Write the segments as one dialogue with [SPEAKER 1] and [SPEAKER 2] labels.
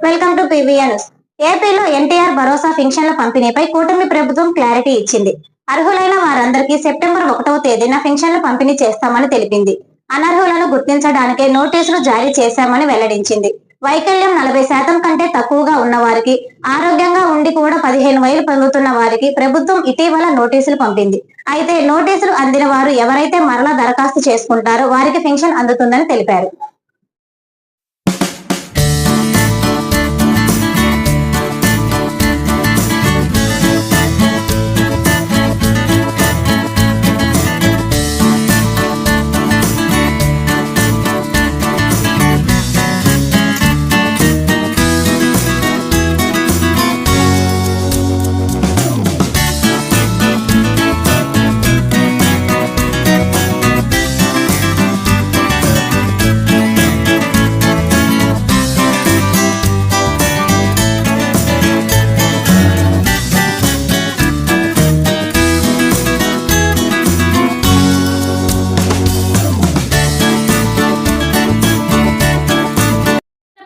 [SPEAKER 1] Welcome to PVN. ఏపీలో ఎన్టీఆర్ భరోసా పెన్షన్ల పంపిణీపై కూటమి ప్రభుత్వం క్లారిటీ ఇచ్చింది. అర్హులైన వారందరికీ సెప్టెంబర్ 1వ తేదీన పెన్షన్లు పంపిణీ చేస్తామని తెలిపింది. అనర్హులను గుర్తించడానికే నోటీసులు జారీ చేశామని వెల్లడించింది. వైకల్యం 40% కంటే తక్కువగా ఉన్న వారికి, ఆరోగ్యంగా ఉండి కూడా 15,000 పొందుతున్న వారికి ప్రభుత్వం ఇటీవల నోటీసులు పంపింది. అయితే నోటీసులు అందిన వారు ఎవరైతే మరలా దరఖాస్తు చేసుకుంటారో వారికి పెన్షన్ అందుతుందని తెలిపారు.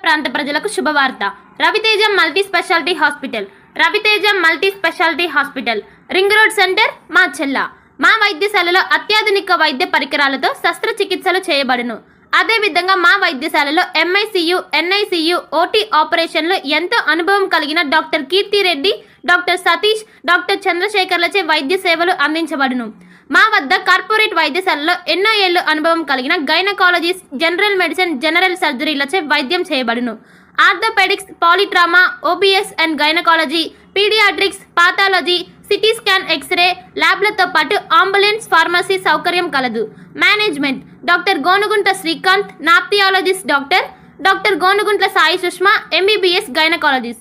[SPEAKER 2] ప్రాంత ప్రజలకు శుభవార్త. Raviteja multi specialty hospital ring road centre Macherla. మా వైద్యశాలలో అత్యాధునిక వైద్య పరికరాలతో శస్త్రచికిత్సలు చేయబడును. అదేవిధంగా మా వైద్యశాలలో MICU, NICU, OT ఆపరేషన్లు ఎంతో అనుభవం కలిగిన doctor Keerthi Reddy, doctor Satish, doctor చంద్రశేఖర్లచే వైద్య సేవలు అందించబడును. మా వద్ద కార్పొరేట్ వైద్యశాలలో ఎన్నో ఏళ్లు అనుభవం కలిగిన గైనకాలజిస్ట్, జనరల్ మెడిసిన్, జనరల్ సర్జరీలచే వైద్యం చేయబడును. Orthopaedics, polytrauma, OBS and gynaecology, paediatrics, pathology, CT scan, x ray ల్యాబ్లతో పాటు అంబులెన్స్, ఫార్మసీ సౌకర్యం కలదు. Management doctor Gonuguntla Srikanth, ophthalmologist doctor Gonuguntla Sai Sushma, MBBS gynaecologist.